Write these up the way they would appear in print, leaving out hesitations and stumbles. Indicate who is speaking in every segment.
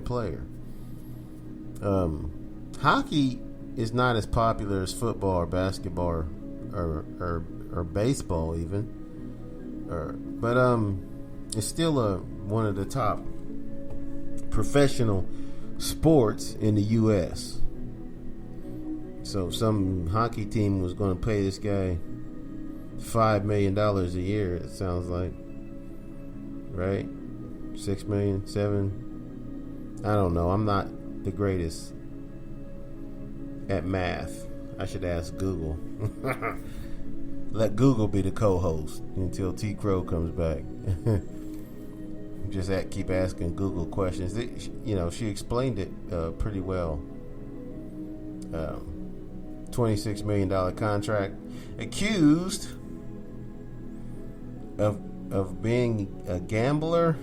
Speaker 1: player. Hockey is not as popular as football or basketball or baseball even, but it's still one of the top professional sports in the U.S. So some hockey team was going to pay this guy $5 million a year. It sounds like, right? 6 million, 7. I don't know. I'm not the greatest at math. I should ask Google. Let Google be the co-host until T. Crow comes back. Just keep asking Google questions. She explained it pretty well. $26 million contract. Accused of being a gambler,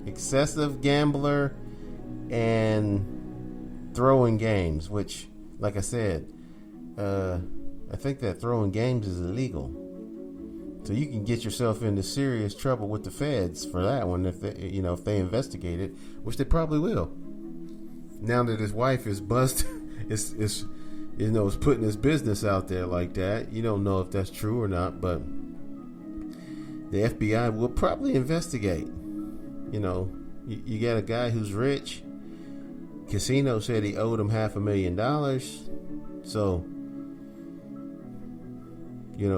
Speaker 1: excessive gambler, and throwing games, which, like I said, I think that throwing games is illegal. So you can get yourself into serious trouble with the feds for that one if they investigate it, which they probably will. Now that his wife is busted, is putting his business out there like that. You don't know if that's true or not, but the FBI will probably investigate. You got a guy who's rich. Casino said he owed him $500,000. So,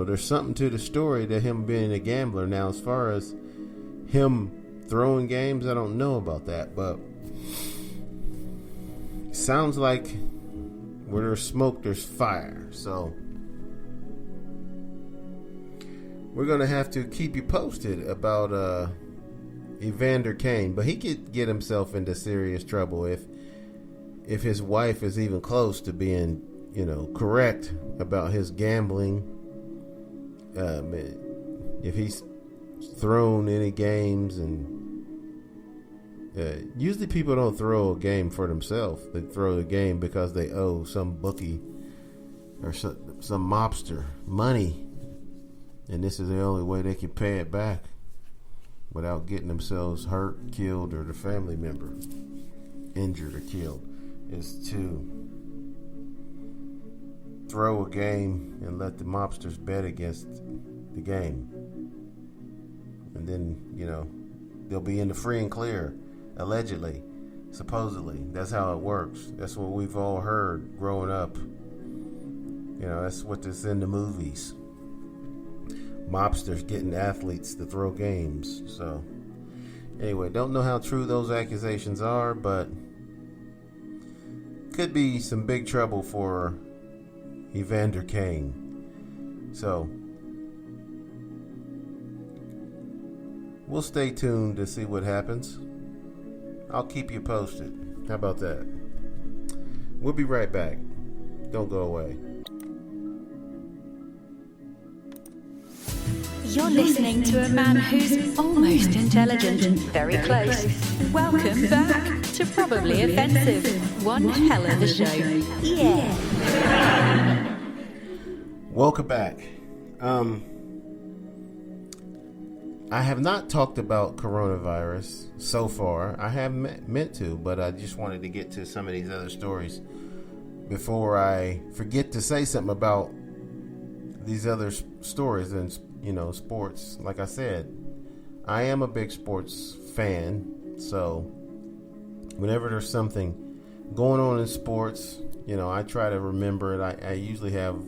Speaker 1: there's something to the story that him being a gambler. Now, as far as him throwing games, I don't know about that, but sounds like where there's smoke, there's fire. So we're going to have to keep you posted about Evander Kane, but he could get himself into serious trouble if his wife is even close to being, correct about his gambling. If he's thrown any games, and usually people don't throw a game for themselves. They throw the game because they owe some bookie or some mobster money, and this is the only way they can pay it back without getting themselves hurt, killed, or the family member injured or killed, is to throw a game and let the mobsters bet against the game. And then, they'll be in the free and clear, allegedly, supposedly. That's how it works. That's what we've all heard growing up. That's what's in the movies. Mobsters getting athletes to throw games. So, anyway, don't know how true those accusations are, but could be some big trouble for Evander Kane. So we'll stay tuned to see what happens. I'll keep you posted. How about that? We'll be right back. Don't go away.
Speaker 2: You're listening to a man who's almost intelligent, very close. Welcome back to Probably Offensive. One hell of a show. Yeah.
Speaker 1: Welcome back. I have not talked about coronavirus so far. I have meant to, but I just wanted to get to some of these other stories before I forget to say something about these other stories and sports. Like I said, I am a big sports fan, so whenever there's something going on in sports, I try to remember it. I usually have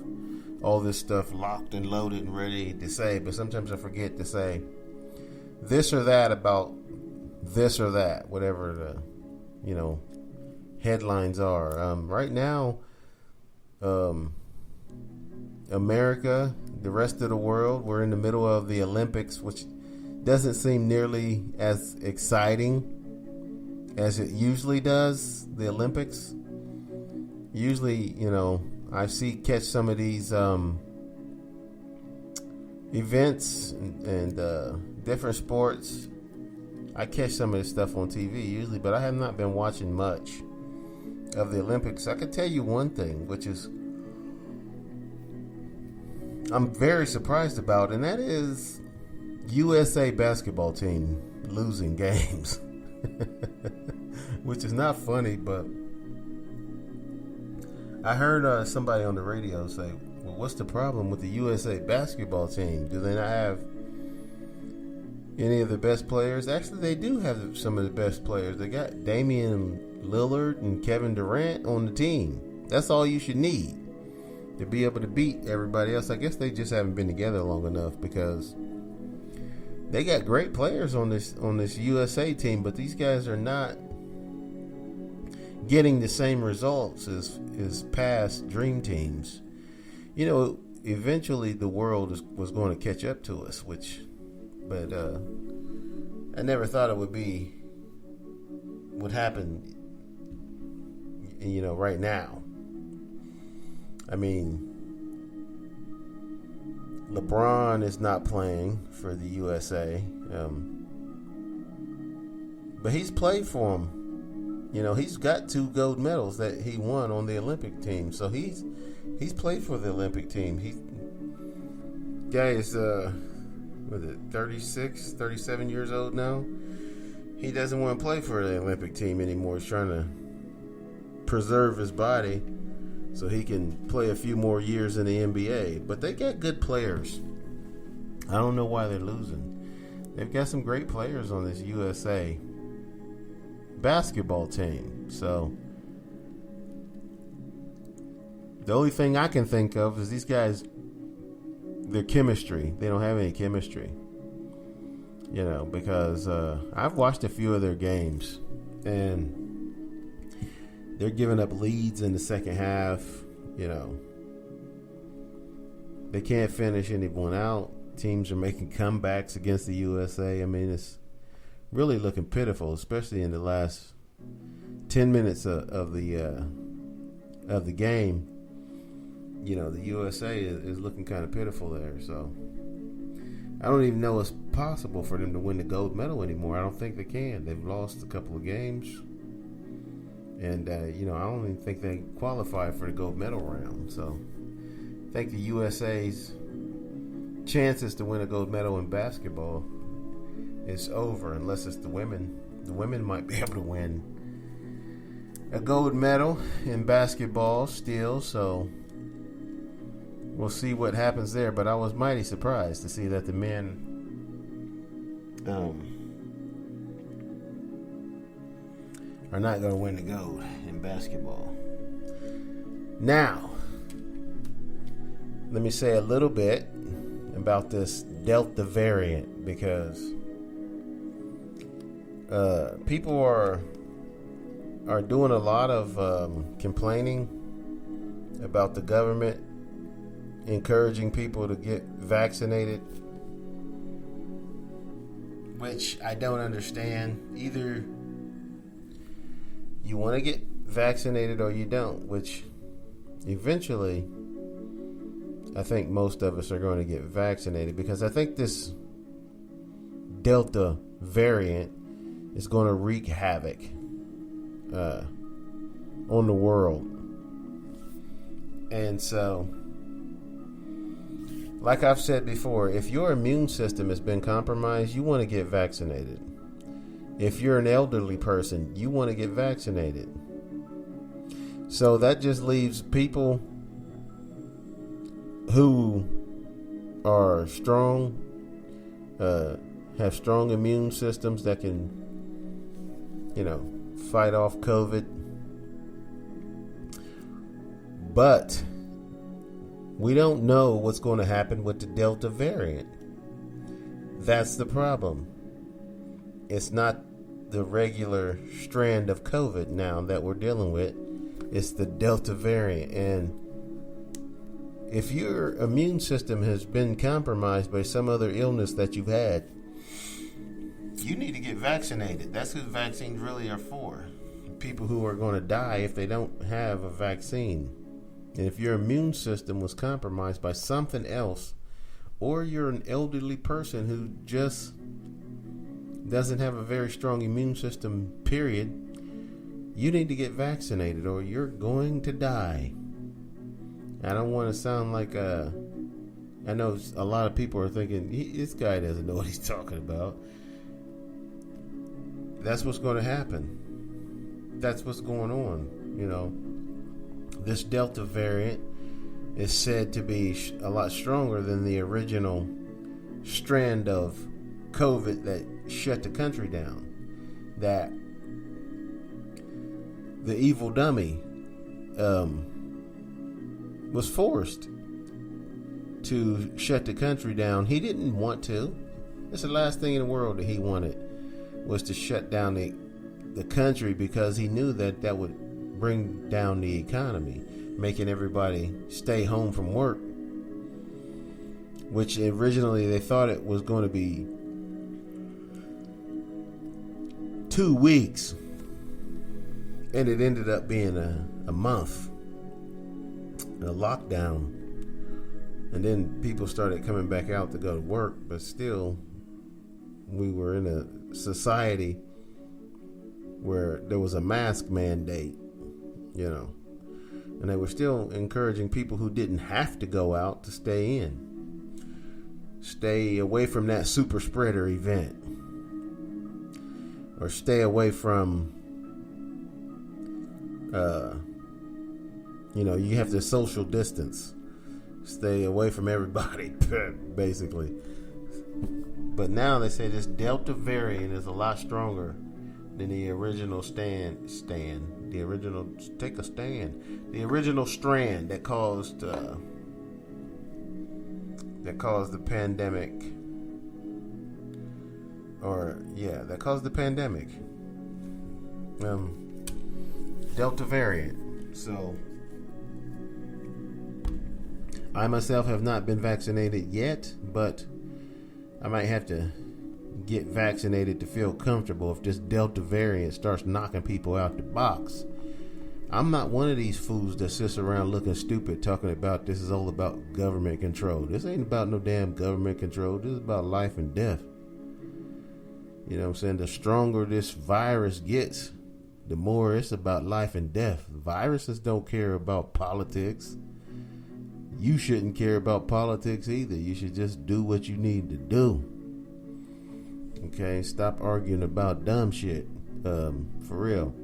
Speaker 1: all this stuff locked and loaded and ready to say, but sometimes I forget to say this or that about this or that, whatever the headlines are. Right now, America, the rest of the world, we're in the middle of the Olympics, which doesn't seem nearly as exciting as it usually does. The Olympics, usually, I catch some of these events and different sports. I catch some of this stuff on TV usually, but I have not been watching much of the Olympics. I can tell you one thing, which is I'm very surprised about, and that is USA basketball team losing games. which is not funny, but I heard somebody on the radio say, well, what's the problem with the USA basketball team? Do they not have any of the best players? Actually, they do have some of the best players. They got Damian Lillard and Kevin Durant on the team. That's all you should need to be able to beat everybody else. I guess they just haven't been together long enough, because they got great players on this USA team, but these guys are not getting the same results as past dream teams. You know, eventually the world was going to catch up to us, but I never thought it would happen, you know, right now. I mean, LeBron is not playing for the USA, but he's played for them. You know, he's got 2 gold medals that he won on the Olympic team, so he's played for the Olympic team. Guy is 36, 37 years old now. He doesn't want to play for the Olympic team anymore. He's trying to preserve his body so he can play a few more years in the NBA. But they got good players. I don't know why they're losing. They've got some great players on this USA basketball team. So the only thing I can think of is these guys, their chemistry. They don't have any chemistry, you know, because I've watched a few of their games, and they're giving up leads in the second half. You know, they can't finish anyone out. Teams are making comebacks against the USA. I mean, it's really looking pitiful, especially in the last 10 minutes of the game. You know, the USA is looking kind of pitiful there. So I don't even know it's possible for them to win the gold medal anymore. I don't think they can. They've lost a couple of games, and you know, I don't even think they qualify for the gold medal round. So I think the USA's chances to win a gold medal in basketball is over, unless it's the women. The women might be able to win a gold medal in basketball still, so we'll see what happens there. But I was mighty surprised to see that the men are not going to win the gold in basketball. Now, let me say a little bit about this Delta variant, because people are doing a lot of complaining about the government encouraging people to get vaccinated, which I don't understand. Either you want to get vaccinated or you don't, which eventually I think most of us are going to get vaccinated, because I think this Delta variant is going to wreak havoc on the world. And so, like I've said before, if your immune system has been compromised, you want to get vaccinated. If you're an elderly person, you want to get vaccinated. So that just leaves people who are strong, have strong immune systems that can, you know, fight off COVID. But we don't know what's going to happen with the Delta variant. That's the problem. It's not the regular strand of COVID now that we're dealing with. It's the Delta variant. And if your immune system has been compromised by some other illness that you've had, you need to get vaccinated. That's what vaccines really are for. People who are going to die if they don't have a vaccine. And if your immune system was compromised by something else, or you're an elderly person who just doesn't have a very strong immune system, period, you need to get vaccinated or you're going to die. I don't want to sound like I know a lot of people are thinking, this guy doesn't know what he's talking about. That's what's going to happen. that's what's going on. This Delta variant is said to be a lot stronger than the original strand of COVID that shut the country down. That the evil dummy was forced to shut the country down. He didn't want to. It's the last thing in the world that he wanted, was to shut down the country, because he knew that would bring down the economy, making everybody stay home from work, which originally they thought it was going to be 2 weeks, and it ended up being a month, a lockdown. And then people started coming back out to go to work, but still we were in a society where there was a mask mandate, and they were still encouraging people who didn't have to go out to stay in. Stay away from that super spreader event, or stay away from you have to social distance, stay away from everybody basically. But now they say this Delta variant is a lot stronger than the original the original strand that caused the pandemic, that caused the pandemic. Delta variant. So I myself have not been vaccinated yet, but I might have to get vaccinated to feel comfortable if this Delta variant starts knocking people out the box. I'm not one of these fools that sits around looking stupid talking about this is all about government control. This ain't about no damn government control. This is about life and death. You know what I'm saying? The stronger this virus gets, the more it's about life and death. Viruses don't care about politics. You shouldn't care about politics either. You should just do what you need to do. Okay? Stop arguing about dumb shit. For real.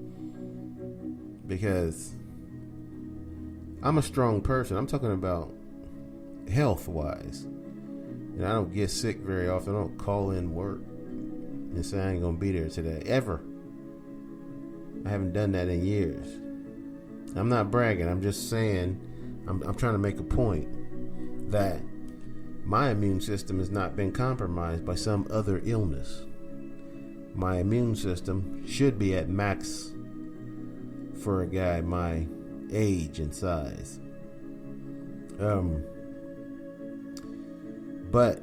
Speaker 1: Because I'm a strong person. I'm talking about health-wise. And I don't get sick very often. I don't call in work and say I ain't going to be there today. Ever. I haven't done that in years. I'm not bragging. I'm just saying, I'm trying to make a point that my immune system has not been compromised by some other illness. My immune system should be at max for a guy my age and size. But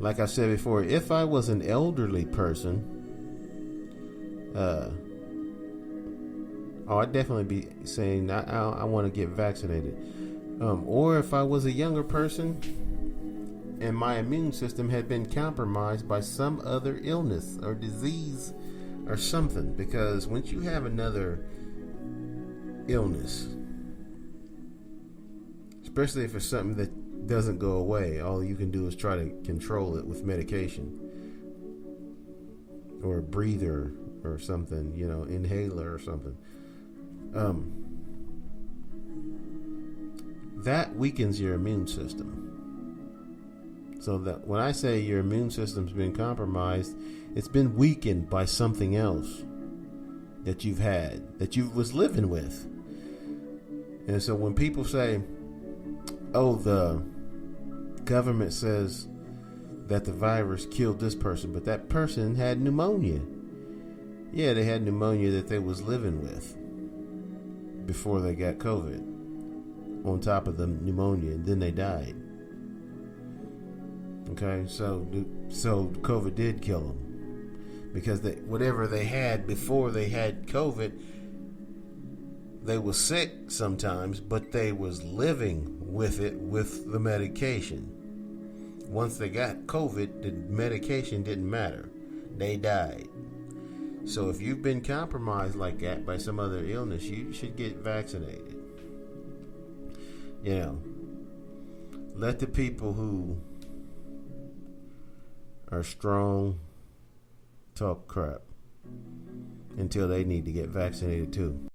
Speaker 1: like I said before, if I was an elderly person, I'd definitely be saying I want to get vaccinated. Or if I was a younger person and my immune system had been compromised by some other illness or disease or something. Because once you have another illness, especially if it's something that doesn't go away, all you can do is try to control it with medication or a breather or something, inhaler or something. That weakens your immune system. So that when I say your immune system's been compromised, it's been weakened by something else that you've had, that you was living with. And so when people say, oh, the government says that the virus killed this person, but that person had pneumonia. Yeah, they had pneumonia that they was living with before they got COVID, on top of the pneumonia, and then they died. Okay, so COVID did kill them, because whatever they had before they had COVID, they was sick sometimes, but they was living with it with the medication. Once they got COVID, the medication didn't matter. They died. So if you've been compromised like that by some other illness, you should get vaccinated. Let the people who are strong talk crap. until they need to get vaccinated too.